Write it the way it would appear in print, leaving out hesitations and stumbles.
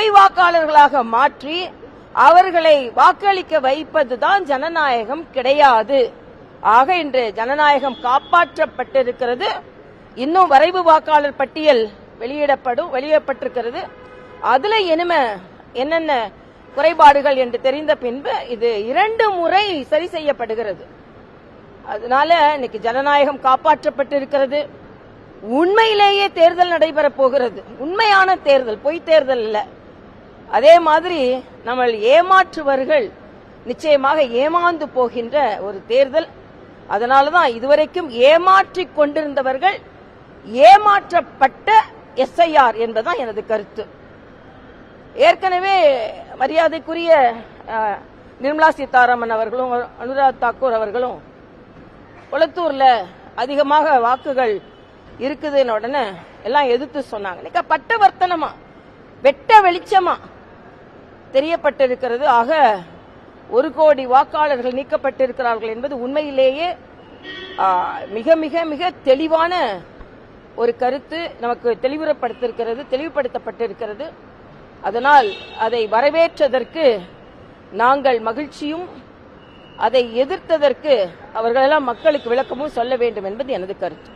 பொய் வாக்காளர்களாக மாற்றி அவர்களை வாக்களிக்க வைப்பதுதான் ஜனநாயகம் கிடையாது. ஆக இன்று ஜனநாயகம் காப்பாற்றப்பட்டிருக்கிறது. இன்னும் வரைவு வாக்காளர் பட்டியல் வெளியிடப்பட்டிருக்கிறது. அதுல என்னென்ன குறைபாடுகள் என்று தெரிந்த பின்பு இது 2 முறை சரி செய்யப்படுகிறது. அதனால இன்னைக்கு ஜனநாயகம் காப்பாற்றப்பட்டிருக்கிறது. உண்மையிலேயே தேர்தல் நடைபெற போகிறது. உண்மையான தேர்தல், பொய் தேர்தல் இல்ல. அதே மாதிரி நம்ம ஏமாற்றுவர்கள் நிச்சயமாக ஏமாந்து போகின்ற ஒரு தேர்தல். அதனாலதான் இதுவரைக்கும் ஏமாற்றிக் கொண்டிருந்தவர்கள் ஏமாற்றப்பட்ட SIR என்பதுதான் எனது கருத்து. ஏற்கனவே மரியாதைக்குரிய நிர்மலா சீதாராமன் அவர்களும் அனுராக் தாக்கூர் அவர்களும் கொளத்தூர்ல அதிகமாக வாக்குகள் இருக்குதுன்னு உடனே எல்லாம் எதிர்த்து சொன்னாங்க. பட்டவர்த்தனமா வெட்ட வெளிச்சமா தெரியப்பட்டிருக்கிறது. ஆக 1 கோடி வாக்காளர்கள் நீக்கப்பட்டிருக்கிறார்கள் என்பது உண்மையிலேயே மிக மிக மிக தெளிவான ஒரு கருத்து நமக்கு தெளிவுபடுத்தப்பட்டிருக்கிறது. அதனால் அதை வரவேற்றதற்கு நாங்கள் மகிழ்ச்சியும், அதை எதிர்த்ததற்கு அவர்களெல்லாம் மக்களுக்கு விளக்கமும் சொல்ல வேண்டும் என்பது எனது கருத்து.